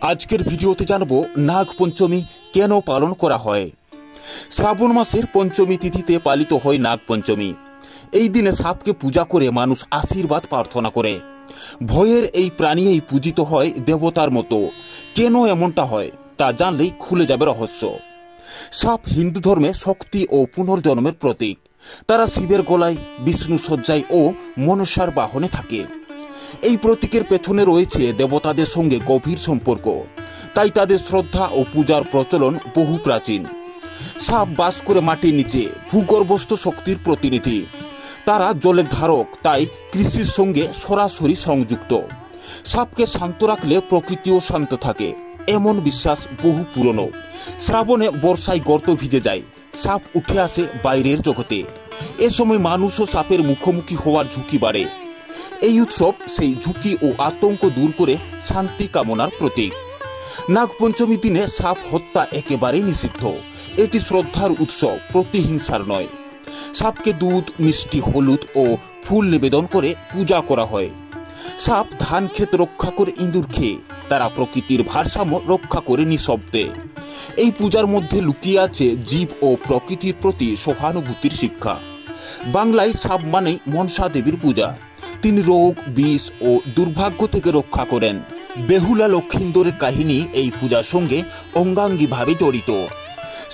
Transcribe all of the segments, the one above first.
আজকের ভিডিওতে জানবো নাগ পঞ্চমী কেন পালন করা হয়। শ্রাবণ মাসের পঞ্চমী তিথিতে পালিত হয় নাগ পঞ্চমী। এই দিনে সাপকে পূজা করে মানুষ আশীর্বাদ প্রার্থনা করে। ভয়ের এই প্রাণীই পূজিত হয় দেবতার মতো। কেন এমনটা হয় তা জানলেই খুলে যাবে রহস্য। সাপ হিন্দু ধর্মে শক্তি ও পুনর্জন্মের প্রতীক। তারা শিবের গলায়, বিষ্ণু সজ্জায় ও মনসার বাহনে থাকে। এই প্রতীকের পেছনে রয়েছে দেবতাদের সঙ্গে গভীর সম্পর্ক, তাই তাদের শ্রদ্ধা ও পূজার প্রচলন বহু প্রাচীন। সাপ বাস করে মাটির নিচে, ভূগর্ভস্থ শক্তির প্রতিনিধি। তারা জলের ধারক, তাই কৃষির সঙ্গে সরাসরি সংযুক্ত। সাপকে শান্ত রাখলে প্রকৃতিও শান্ত থাকে, এমন বিশ্বাস বহু পুরনো। শ্রাবণে বর্ষায় গর্ত ভিজে যায়, সাপ উঠে আসে বাইরের জগতে। এ সময় মানুষ ও সাপের মুখোমুখি হওয়ার ঝুঁকি বাড়ে। এই উৎসব সেই ঝুঁকি ও আতঙ্ক দূর করে শান্তি কামনার প্রতীক। নাগপঞ্চমী দিনে সাপ হত্যা একেবারেই নিষিদ্ধ। এটি শ্রদ্ধার উৎসব, প্রতিহিংসার নয়। সাপকে দুধ, মিষ্টি, হলুদ ও ফুল নিবেদন করে পূজা করা হয়। সাপ ধান ক্ষেত রক্ষা করে ইঁদুর খেয়ে, তারা প্রকৃতির ভারসাম্য রক্ষা করে নিঃশব্দে। এই পূজার মধ্যে লুকিয়ে আছে জীব ও প্রকৃতির প্রতি সহানুভূতির শিক্ষা। বাংলায় সাপ মানেই মনসা দেবীর পূজা। তিনি রোগ, বিষ ও দুর্ভাগ্য থেকে রক্ষা করেন। বেহুলা লক্ষিন্দরের কাহিনী এই পূজার সঙ্গে অঙ্গাঙ্গিভাবে জড়িত।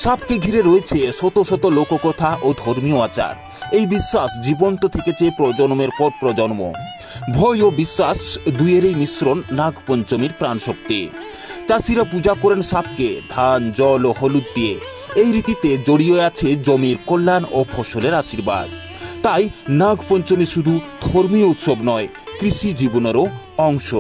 সাপকে ঘিরে রয়েছে শত শত লোককথা ও ধর্মীয় আচার। এই বিশ্বাস জীবন্ত থেকেছে প্রজন্মের পর প্রজন্ম। ভয় ও বিশ্বাস দুইয়েরই মিশ্রণ নাগ পঞ্চমীর প্রাণশক্তি। চাষিরা পূজা করেন সাপকে ধান, জল ও হলুদ দিয়ে। এই রীতিতে জড়িয়ে আছে জমির কল্যাণ ও ফসলের আশীর্বাদ। তাই নাগ পঞ্চমী শুধু ধর্মীয় উৎসব নয়, কৃষি জীবনেরও অংশ।